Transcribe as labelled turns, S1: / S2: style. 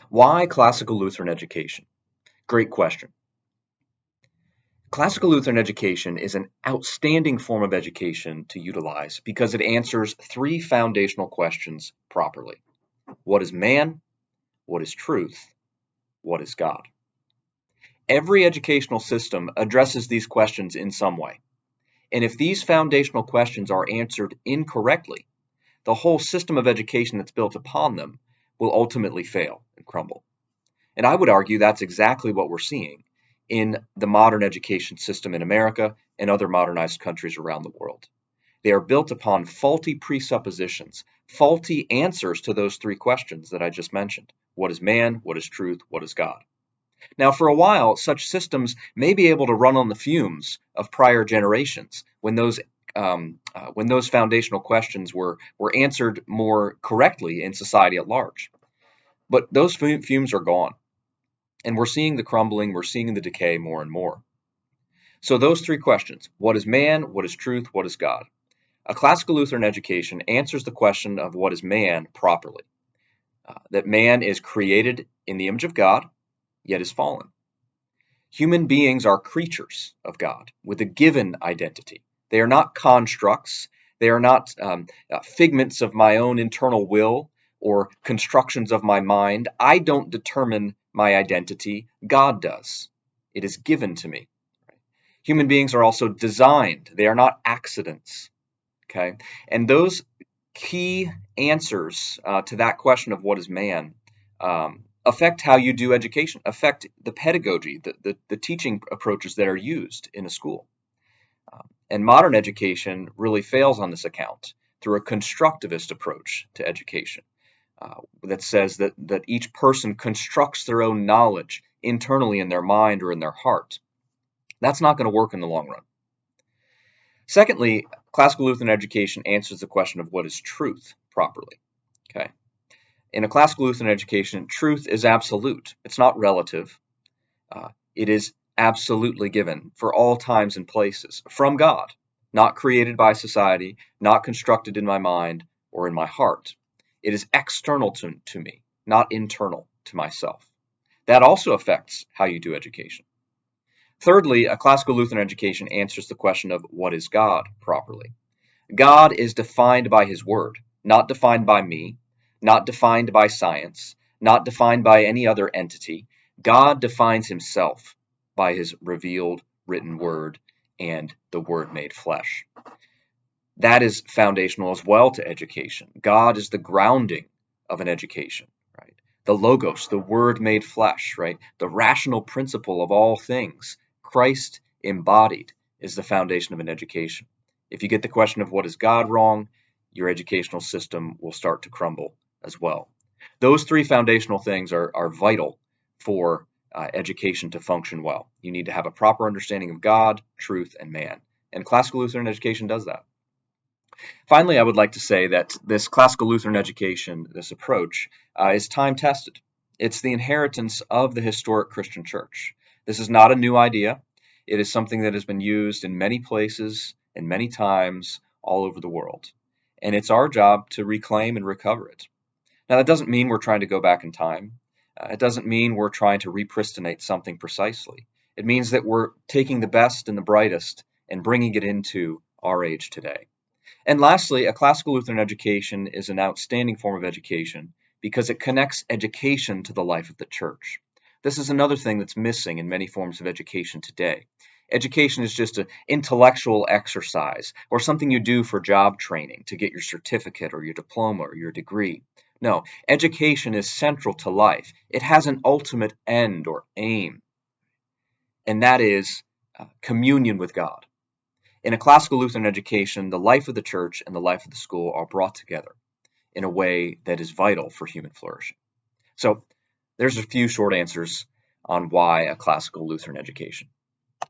S1: Why classical Lutheran education? Great question. Classical Lutheran education is an outstanding form of education to utilize because it answers three foundational questions properly. What is man? What is truth? What is God? Every educational system addresses these questions in some way. And if these foundational questions are answered incorrectly, the whole system of education that's built upon them will ultimately fail and crumble. And I would argue that's exactly what we're seeing in the modern education system in America and other modernized countries around the world. They are built upon faulty presuppositions, faulty answers to those three questions that I just mentioned. What is man? What is truth? What is God? Now, for a while, such systems may be able to run on the fumes of prior generations when those foundational questions were answered more correctly in society at large. But those fumes are gone. And we're seeing the crumbling, we're seeing the decay more and more. So those three questions, what is man, what is truth, what is God? A classical Lutheran education answers the question of what is man properly. That man is created in the image of God, yet is fallen. Human beings are creatures of God with a given identity. They are not constructs. They are not figments of my own internal will or constructions of my mind. I don't determine my identity. God does. It is given to me. Human beings are also designed. They are not accidents. Okay, and those key answers to that question of what is man affect how you do education, affect the pedagogy, the teaching approaches that are used in a school. And modern education really fails on this account through a constructivist approach to education that says that each person constructs their own knowledge internally in their mind or in their heart. That's not going to work in the long run. Secondly, classical Lutheran education answers the question of what is truth properly. Okay. In a classical Lutheran education, truth is absolute. It's not relative. It is absolutely given for all times and places from God, not created by society, not constructed in my mind or in my heart. It is external to me, not internal to myself. That also affects how you do education. Thirdly, a classical Lutheran education answers the question of what is God properly. God is defined by his word, not defined by me, not defined by science, not defined by any other entity. God defines himself by his revealed written word and the word made flesh. That is foundational as well to education. God is the grounding of an education, right? The logos, the word made flesh, right? The rational principle of all things, Christ embodied, is the foundation of an education. If you get the question of what is God wrong, your educational system will start to crumble as well. Those three foundational things are vital for education to function well. You need to have a proper understanding of God, truth, and man. And classical Lutheran education does that. Finally, I would like to say that this classical Lutheran education, this approach, is time-tested. It's the inheritance of the historic Christian church. This is not a new idea. It is something that has been used in many places and many times all over the world. And it's our job to reclaim and recover it. Now, that doesn't mean we're trying to go back in time. It doesn't mean we're trying to repristinate something precisely. It means that we're taking the best and the brightest and bringing it into our age today. And lastly, a classical Lutheran education is an outstanding form of education because it connects education to the life of the church. This is another thing that's missing in many forms of education today. Education is just an intellectual exercise or something you do for job training to get your certificate or your diploma or your degree. No, education is central to life. It has an ultimate end or aim, and that is communion with God. In a classical Lutheran education, the life of the church and the life of the school are brought together in a way that is vital for human flourishing. So there's a few short answers on why a classical Lutheran education.